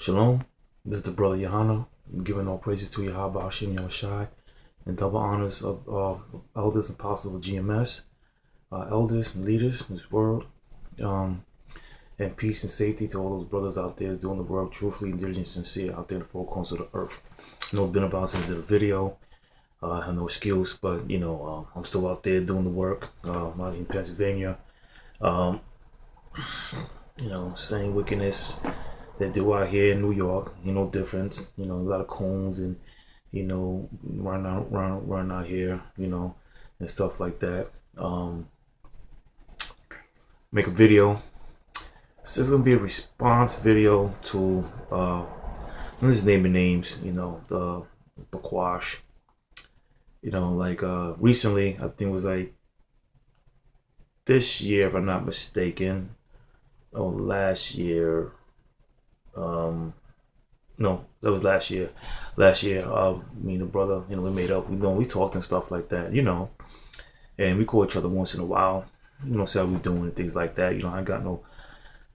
Shalom, this is the brother Yahawah, giving all praises to Yahawah and Yahawashi, and double honors of elders and apostles of GMS, elders and leaders in this world, and peace and safety to all those brothers out there doing the work truthfully, diligent, sincere out there in the four corners of the earth. I know it's been a while since I did a video. I have no excuse, but I'm still out there doing the work. Out in Pennsylvania, same wickedness that do out here in New York, no difference. A lot of coons and run out here, and stuff like that. Make a video. This is gonna be a response video to I'm just naming names, the Baquash. Recently, I think it was like this year, if I'm not mistaken, or last year. No, that was last year. Me and the brother, we made up. We talked and stuff like that, and we call each other once in a while. See how we doing and things like that. I got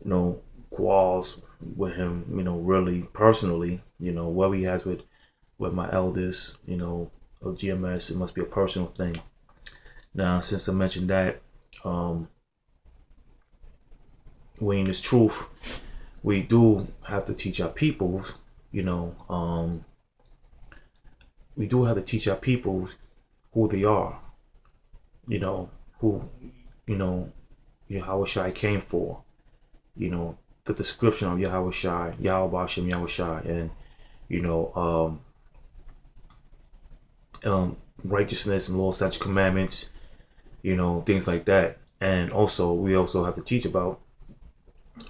no quarrels with him. Really personally. What he has with my elders, of GMS, it must be a personal thing. Now, since I mentioned that, when it's truth, we do have to teach our peoples, we do have to teach our peoples who they are, who, Yahawashi came for, the description of Yahawashi, Yahawashi, and, righteousness and law, statute, commandments, things like that. And also, we also have to teach about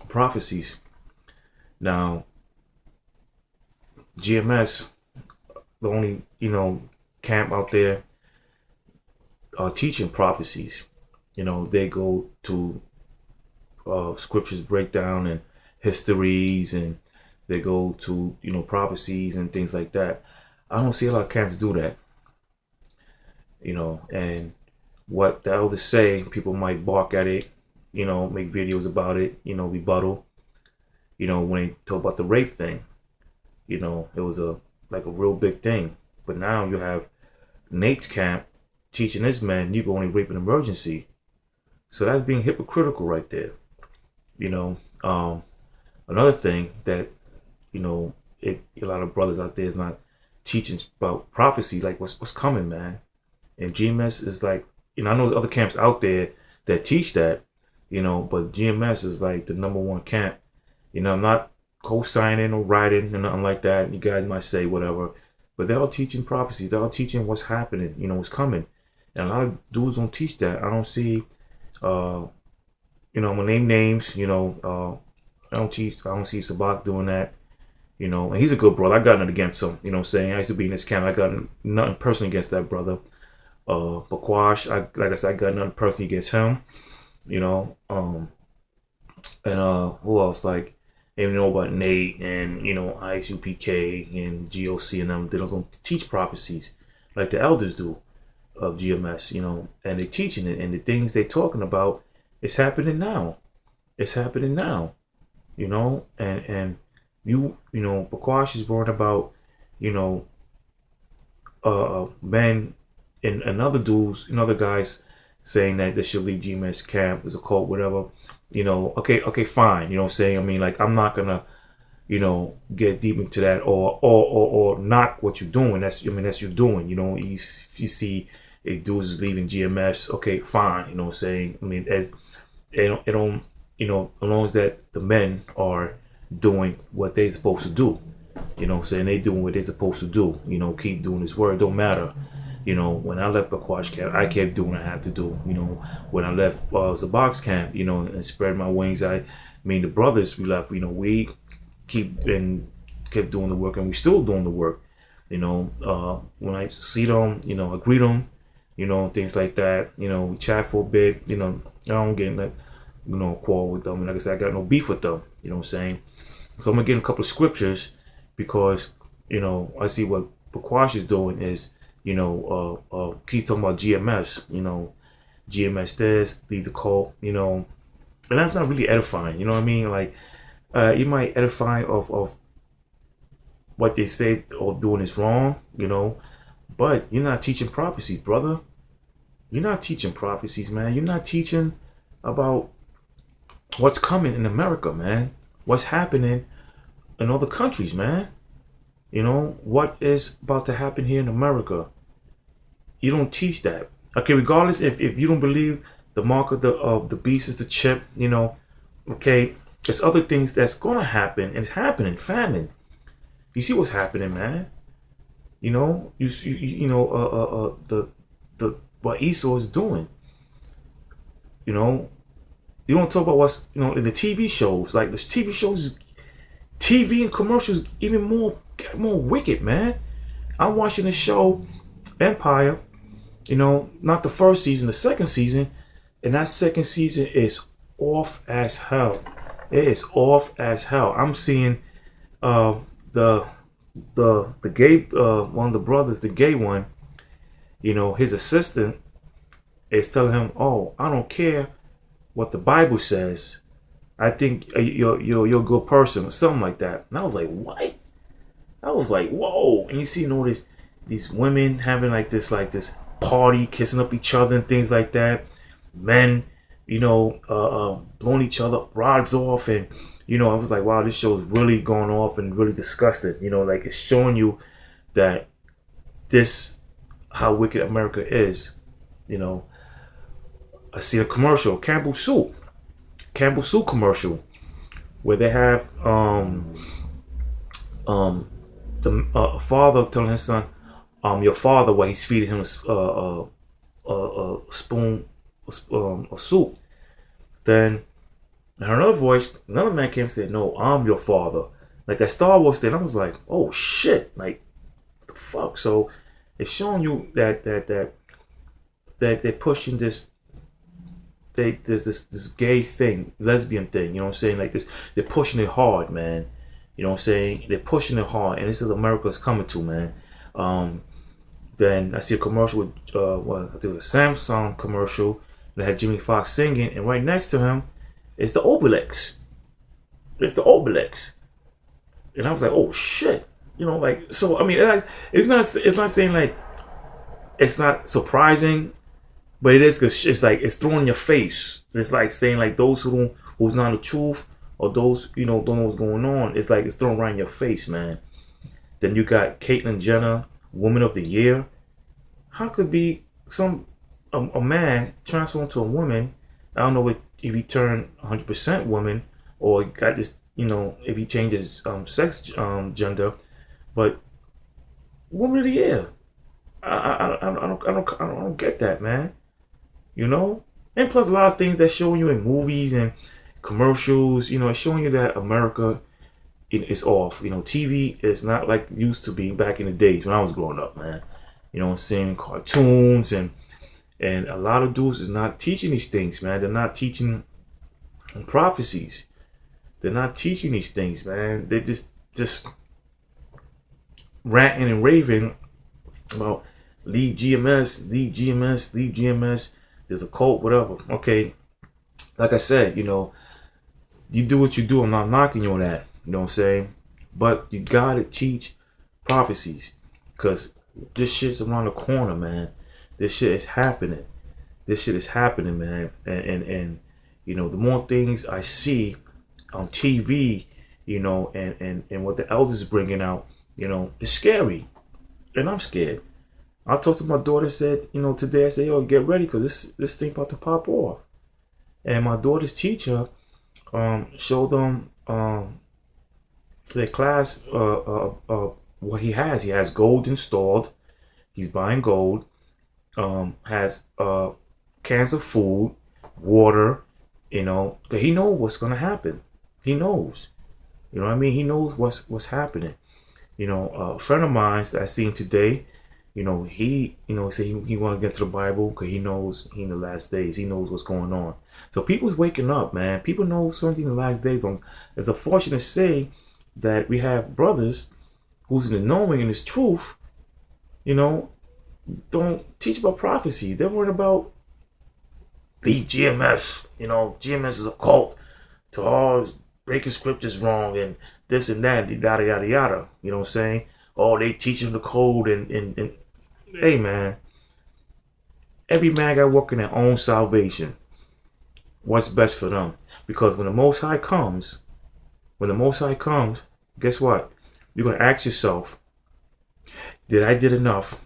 prophecies. Now, GMS, the only, camp out there teaching prophecies. They go to scriptures breakdown and histories, and they go to, prophecies and things like that. I don't see a lot of camps do that. And what the elders say, people might bark at it, make videos about it, rebuttal. When they talk about the rape thing, it was a real big thing. But now you have Nate's camp teaching his men you can only rape an emergency. So that's being hypocritical right there. Another thing that, a lot of brothers out there is not teaching about prophecy, like what's coming, man. And GMS is like, I know other camps out there that teach that, but GMS is like the #1 camp. I'm not co-signing or writing or nothing like that. You guys might say whatever, but they're all teaching prophecy. They're all teaching what's happening, what's coming. And a lot of dudes don't teach that. I don't see, I'm gonna name names, I don't see Sabak doing that, and he's a good brother. I got nothing against him, saying I used to be in this camp. I got nothing personally against that brother. Baquash, like I said, I got nothing personally against him, and who else? Like, even know about Nate and ISUPK and GOC and them. They don't teach prophecies like the elders do of GMS, and they're teaching it, and the things they're talking about, it's happening now. It's happening now, and Baquash is worried about, men and other dudes and other guys saying that they should leave GMS camp as a cult, whatever. Okay, fine. Saying, I mean, like, I'm not gonna, get deep into that or knock what you're doing. That's you're doing. You see a dudes is leaving GMS. Okay, fine. Saying, I mean, as it don't, as long as that the men are doing what they're supposed to do. Saying they doing what they're supposed to do. Keep doing this word. Don't matter. When I left Baquash camp, I kept doing what I had to do. When I left Zabak's camp, and spread my wings, the brothers we left, we kept doing the work, and we still doing the work. When I see them, I greet them, things like that. We chat for a bit. I don't get quarrel with them. And like I said, I got no beef with them. You know what I'm saying? So I'm gonna get a couple of scriptures because I see what Baquash is doing is. Keep talking about GMS, GMS this, leave the cult, and that's not really edifying, you know what I mean? Like, you might edify of what they say or doing is wrong, you know. But you're not teaching prophecies, brother. You're not teaching prophecies, man. You're not teaching about what's coming in America, man. What's happening in other countries, man. You know, what is about to happen here in America. You don't teach that. Okay, regardless if you don't believe the mark of the beast is the chip, you know, okay, there's other things that's gonna happen, and it's happening. Famine. You see what's happening, man. You know, you know the what Esau is doing. You know, you don't talk about what's, you know, in the TV shows. Like the TV shows, TV and commercials even more wicked, man. I'm watching the show Empire. You know, not the first season, the second season, and that second season is off as hell. It is off as hell. I'm seeing the gay one of the brothers, the gay one. You know, his assistant is telling him, "Oh, I don't care what the Bible says. I think you're a good person," or something like that. And I was like, "What?" I was like, "Whoa!" And you see, you know, these women having like this party, kissing up each other and things like that. Men, you know, blowing each other rods off, and you know, I was like, "Wow, this show is really going off and really disgusting." You know, like it's showing you that this how wicked America is. You know, I see a commercial, Campbell Soup commercial, where they have the father telling his son, your father, while he's feeding him a spoon of soup. Then I heard another voice, another man came and said, "No, I'm your father." Like that Star Wars thing. I was like, "Oh shit!" Like, what the fuck? So it's showing you that they're pushing this. There's this gay thing, lesbian thing. You know what I'm saying? Like this, they're pushing it hard, man. You know what I'm saying? They're pushing it hard, and this is America's coming to, man. Then I see a commercial with I think it was a Samsung commercial that had Jimmy Fox singing, and right next to him is the Obelix. It's the Obelix, and I was like, "Oh shit!" You know, like, so. I mean, it's not saying like it's not surprising, but it is, because it's like it's thrown in your face. It's like saying like those who's not the truth, or those, you know, don't know what's going on. It's like it's thrown right in your face, man. Then you got Caitlyn Jenner, Woman of the Year. How could be a man transformed to a woman? I don't know if he turned 100% woman, or got this, you know, if he changes sex gender, but Woman of the Year. I don't get that, man. You know, and plus a lot of things that's showing you in movies and commercials. You know, it's showing you that America is off. You know, TV is not like it used to be back in the days when I was growing up, man. You know, seeing cartoons and a lot of dudes is not teaching these things, man. They're not teaching prophecies. They're not teaching these things, man. They're just ranting and raving about leave GMS, leave GMS, leave GMS. There's a cult, whatever. Okay, like I said, you know, you do what you do. I'm not knocking you on that. You know what I'm saying? But you gotta teach prophecies, because this shit's around the corner, man. This shit is happening. This shit is happening, man. And you know, the more things I see on TV, you know, and what the elders bringing out, you know, it's scary, and I'm scared. I talked to my daughter, said, you know, today I said, "Yo, get ready, because this thing about to pop off." And my daughter's teacher showed them their class what he has. He has gold installed. He's buying gold. Has cans of food, water. You know, 'cause he knows what's gonna happen. He knows. You know what I mean? He knows what's happening. You know, a friend of mine that I seen today, you know, he said he want to get to the Bible because he knows he in the last days. He knows what's going on. So people's waking up, man. People know something in the last days. It's unfortunate to say that we have brothers who's in the knowing and this truth, you know, don't teach about prophecy. They're worried about the GMS. You know, GMS is a cult to ours. breaking scriptures wrong and this and that, yada yada yada. You know what I'm saying? Oh, they teaching the code and hey man, every man got working their own salvation. What's best for them? Because when the Most High comes, guess what? You're gonna ask yourself, did I did enough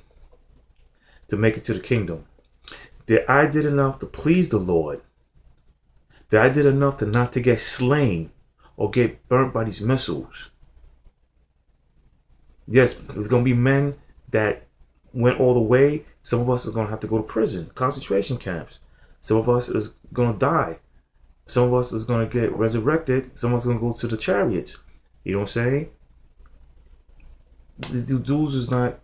to make it to the kingdom? Did I did enough to please the Lord? Did I did enough to not to get slain or get burnt by these missiles? Yes, there's gonna be men that went all the way. Some of us are gonna have to go to prison, concentration camps. Some of us is gonna die. Some of us is gonna get resurrected. Some of us is gonna go to the chariots. You know what I'm saying? These dudes is not,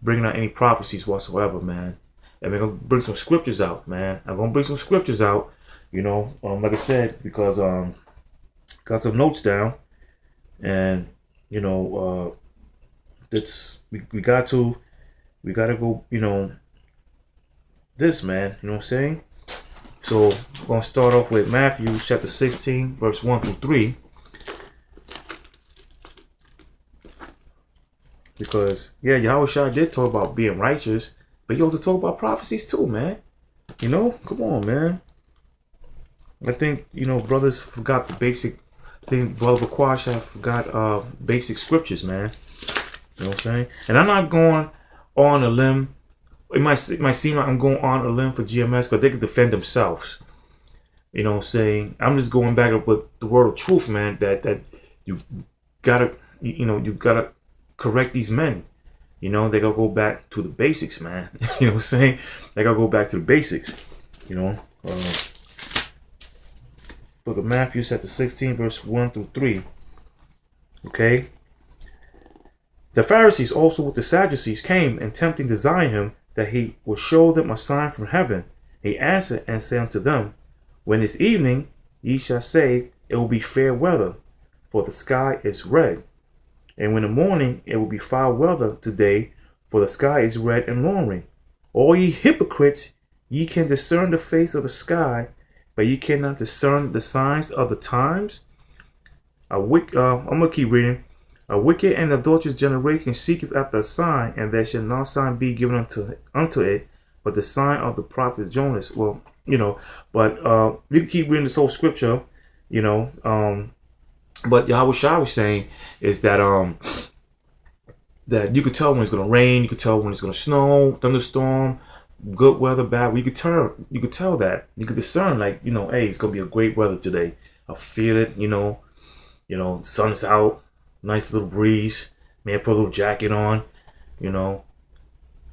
bringing out any prophecies whatsoever, man. And we're gonna bring some scriptures out, man. I'm gonna bring some scriptures out, like I said, because got some notes down, and that's we gotta go, this, man. You know what I'm saying? So we're gonna start off with Matthew chapter 16, verse 1 through 3. Because Yahawashi did talk about being righteous, but he also talked about prophecies too, man. Come on, man. I think, brothers forgot the basic thing. Brother Baquash forgot basic scriptures, man. You know what I'm saying? And I'm not going on a limb. It might seem like I'm going on a limb for GMS because they can defend themselves. You know what I'm saying? I'm just going back up with the word of truth, man, that you gotta, you gotta correct these men. They gotta go back to the basics, man. You know what I'm saying? They gotta go back to the basics. Book of Matthew chapter 16, verse 1 through 3. Okay. The Pharisees also with the Sadducees came and tempting desired him that he would show them a sign from heaven. He answered and said unto them, when it's evening, ye shall say, it will be fair weather, for the sky is red. And when the morning, it will be foul weather today, for the sky is red and lowering. All ye hypocrites, ye can discern the face of the sky, but ye cannot discern the signs of the times. I'm going to keep reading. A wicked and adulterous generation seeketh after a sign, and there shall no sign be given unto it, but the sign of the prophet Jonas. Well, but you can keep reading this whole scripture, but Yahawashi was saying is that that you could tell when it's gonna rain, you could tell when it's gonna snow, thunderstorm, good weather, bad. You could tell that. You could discern, like, hey, it's gonna be a great weather today. I feel it, sun's out, nice little breeze, man, put a little jacket on,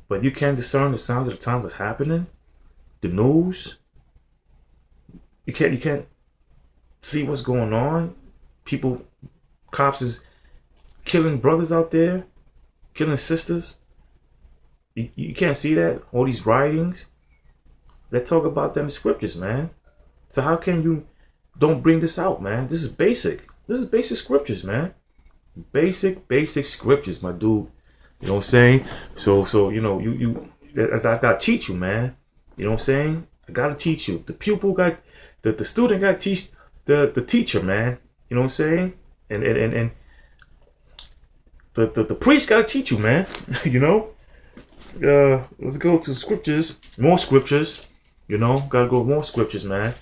but you can't discern the signs of the time that's happening, the news. You can't see what's going on. Cops is killing brothers out there, killing sisters. You can't see that. All these writings that talk about them scriptures, man. So how can you don't bring this out, man? This is basic. This is basic scriptures, man. Basic scriptures, my dude. You know what I'm saying? So you I gotta teach you, man. You know what I'm saying? I gotta teach you. The pupil got the student got to teach the teacher, man. You know what I'm saying? And the priest got to teach you, man. Let's go to scriptures. More scriptures. Gotta go more scriptures, man.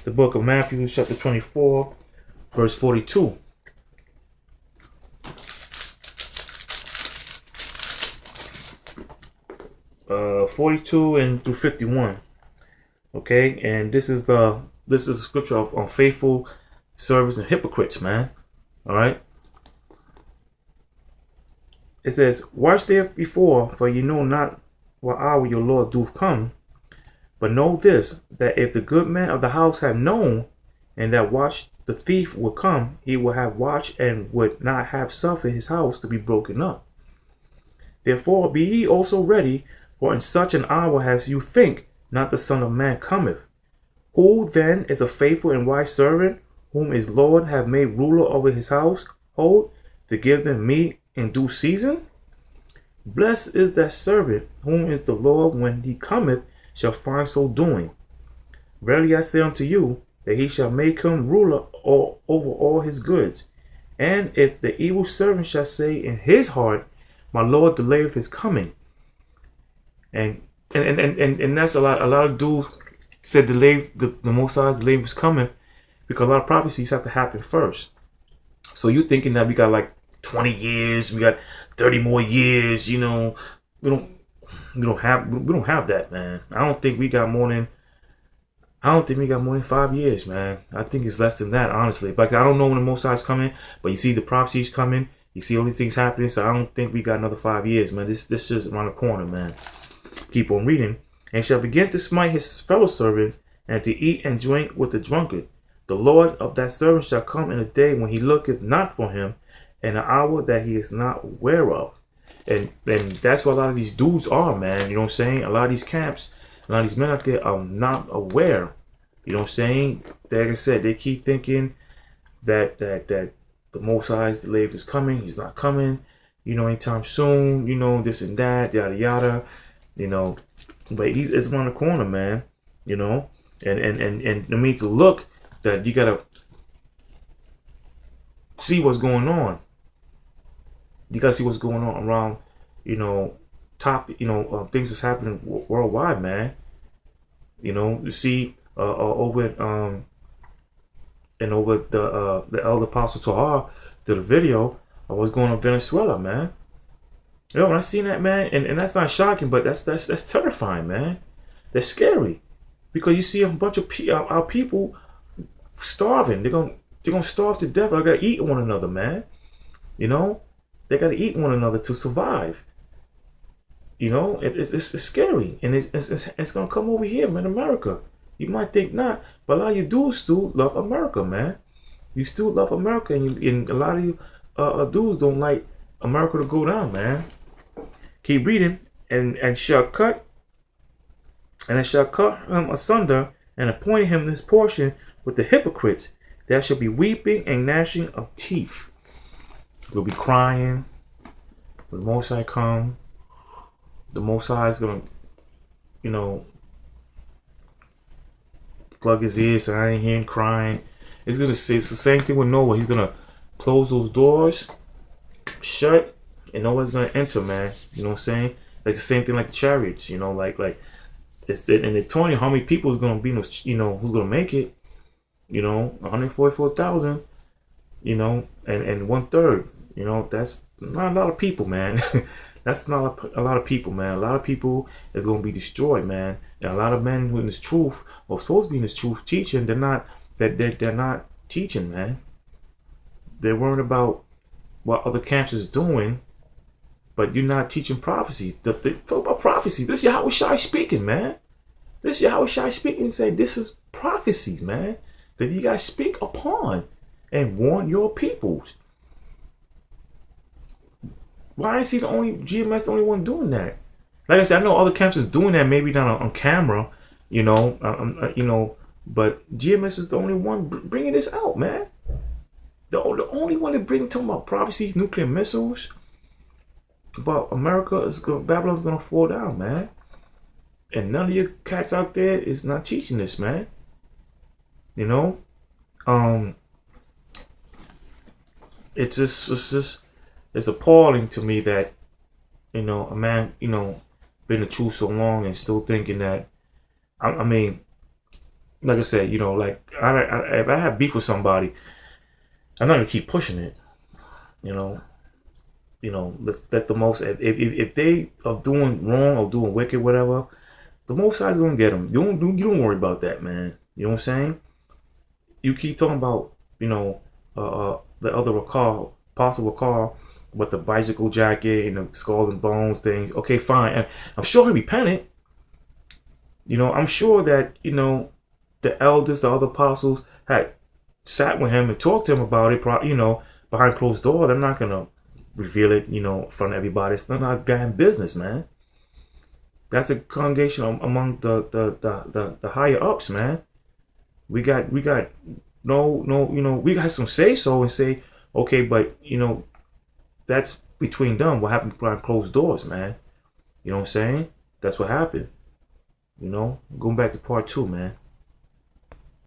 The book of Matthew, chapter 24, verse 42. Uh, 42 and through 51. Okay, and this is a scripture of unfaithful servants and hypocrites, man. All right. It says, watch therefore, for you know not what hour your Lord doth come. But know this, that if the good man of the house had known, and that watch the thief would come, he would have watched and would not have suffered his house to be broken up. Therefore be ye also ready, for in such an hour as you think not the Son of Man cometh. Who then is a faithful and wise servant, whom his Lord have made ruler over his household, to give them meat in due season? Blessed is that servant, whom is the Lord when he cometh shall find so doing. Verily I say unto you, that he shall make him ruler over all his goods. And if the evil servant shall say in his heart, my Lord delayeth his coming. And that's a lot of dudes said the Most High delay was coming, because a lot of prophecies have to happen first. So you thinking that we got like 20 years, we got 30 more years, we don't have that, man. I don't think we got more than 5 years, man. I think it's less than that, honestly. But I don't know when the Most High is coming, but you see the prophecies coming, you see all these things happening, so I don't think we got another 5 years, man. This is around the corner, man. Keep on reading. And shall begin to smite his fellow servants, and to eat and drink with the drunkard. The Lord of that servant shall come in a day when he looketh not for him, and an hour that he is not aware of. And that's what a lot of these dudes are, man. You know what I'm saying? A lot of these camps, a lot of these men out there are not aware. You know what I'm saying? Like I said, they keep thinking that the Most High's delay is coming. He's not coming, anytime soon, this and that, yada yada, but it's around the corner, man, and it means to look that you gotta see what's going on. You gotta see what's going on around, things that's happening worldwide, man. You see over the elder apostle Tahar did a video of what's going on in Venezuela, man. When I seen that, man, and that's not shocking, but that's terrifying, man. That's scary, because you see a bunch of our people starving. They're gonna starve to death. They gotta eat one another, man. They gotta eat one another to survive. It's scary, and it's gonna come over here, man. America. You might think not, but a lot of you dudes still love America, man. You still love America, and a lot of you dudes don't like America to go down, man. Keep reading. And shall cut him asunder, and appoint him his portion with the hypocrites. There shall be weeping and gnashing of teeth. You'll be crying when the Most High come. The Most High is gonna, plug his ears so I ain't hearing crying. It's the same thing with Noah. He's gonna close those doors shut, and nobody's gonna enter, man. You know what I'm saying? Like the same thing like the chariots, it's and they're telling you how many people is gonna be, who's gonna make it, 144,000, and 1/3, that's not a lot of people, man. That's not a lot of people, man. A lot of people is gonna be destroyed, man. And a lot of men who in this truth, or supposed to be in this truth teaching, they're not teaching, man. They're worried about what other camps is doing, but you're not teaching prophecies. Talk about prophecy. This is Yahawashi speaking, man. This is Yahawashi speaking, and say this is prophecies, man, that you guys speak upon and warn your peoples. Why is he GMS the only one doing that? Like I said, I know other camps is doing that, maybe not on camera, but GMS is the only one bringing this out, man. The only one that talking about prophecies, nuclear missiles, about Babylon's gonna fall down, man. And none of your cats out there is not teaching this, man. It's appalling to me that, a man, been the truth so long and still thinking that, I mean, like I said, if I have beef with somebody, I'm not gonna keep pushing it. Let the most, if they are doing wrong or doing wicked, whatever, the Most High is gonna get them. You don't worry about that, man. You know what I'm saying? You keep talking about, the other possible car with the bicycle jacket and the skull and bones things. Okay, fine. And I'm sure he repented. I'm sure that, the elders, the other apostles had sat with him and talked to him about it, behind closed door. They're not going to reveal it, in front of everybody. It's not a damn business, man. That's a congregation among the higher ups, man. We got we got some say so and say, okay, but, that's between them. What happened behind closed doors, man. You know what I'm saying? That's what happened. Going back to part 2, man.